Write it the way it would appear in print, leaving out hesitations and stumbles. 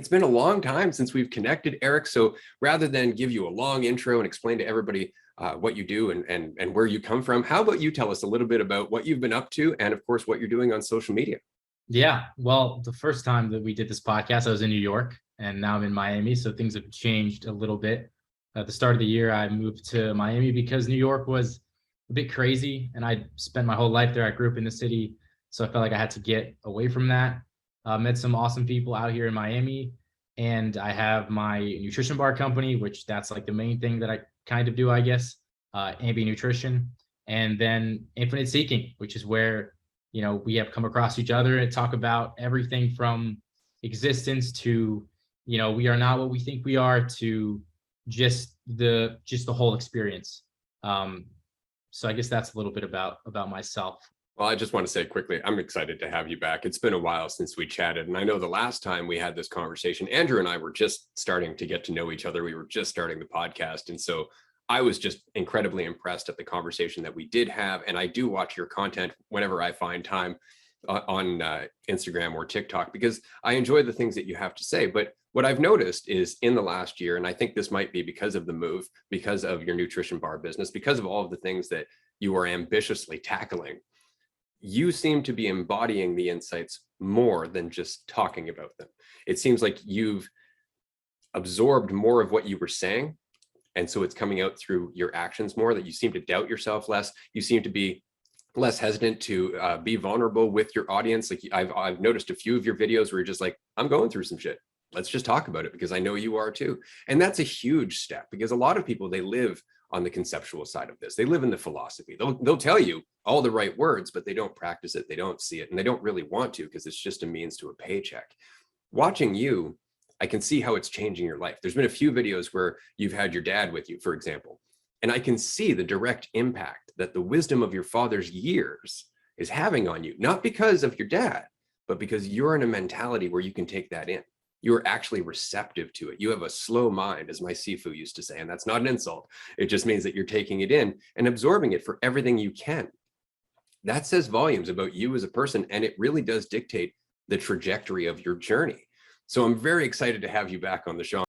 It's been a long time since we've connected, Eric. So rather than give you a long intro and explain to everybody what you do and where you come from, how about you tell us a little bit about what you've been up to and, of course, what you're doing on social media? Yeah, well, the first time that we did this podcast, I was in New York, and now I'm in Miami. So things have changed a little bit. At the start of the year, I moved to Miami because New York was a bit crazy, and I spent my whole life there. I grew up in the city, so I felt like I had to get away from that. Met some awesome people out here in Miami, and I have my nutrition bar company, which that's like the main thing that I kind of do, I guess, Ambi Nutrition, and then Infinite Seeking, which is where we have come across each other and talk about everything from existence to, we are not what we think we are, to just the whole experience. So I guess that's a little bit about myself. Well, I just want to say quickly, I'm excited to have you back. It's been a while since we chatted. And I know the last time we had this conversation, Andrew and I were just starting to get to know each other. We were just starting the podcast. And so I was just incredibly impressed at the conversation that we did have. And I do watch your content whenever I find time on Instagram or TikTok, because I enjoy the things that you have to say. But what I've noticed is in the last year, and I think this might be because of the move, because of your nutrition bar business, because of all of the things that you are ambitiously tackling, you seem to be embodying the insights more than just talking about them. It seems like you've absorbed more of what you were saying. And so it's coming out through your actions more, that you seem to doubt yourself less. You seem to be less hesitant to be vulnerable with your audience. Like I've noticed a few of your videos where you're just like, I'm going through some shit. Let's just talk about it, because I know you are too. And that's a huge step, because a lot of people, they live on the conceptual side of this. They live in the philosophy. They'll tell you all the right words, but they don't practice it. They don't see it, and they don't really want to, because it's just a means to a paycheck. Watching you, I can see how it's changing your life. There's been a few videos where you've had your dad with you, for example, and I can see the direct impact that the wisdom of your father's years is having on you, not because of your dad, but because you're in a mentality where you can take that in. You're actually receptive to it. You have a slow mind, as my Sifu used to say, and that's not an insult. It just means that you're taking it in and absorbing it for everything you can. That says volumes about you as a person, and it really does dictate the trajectory of your journey. So I'm very excited to have you back on the show.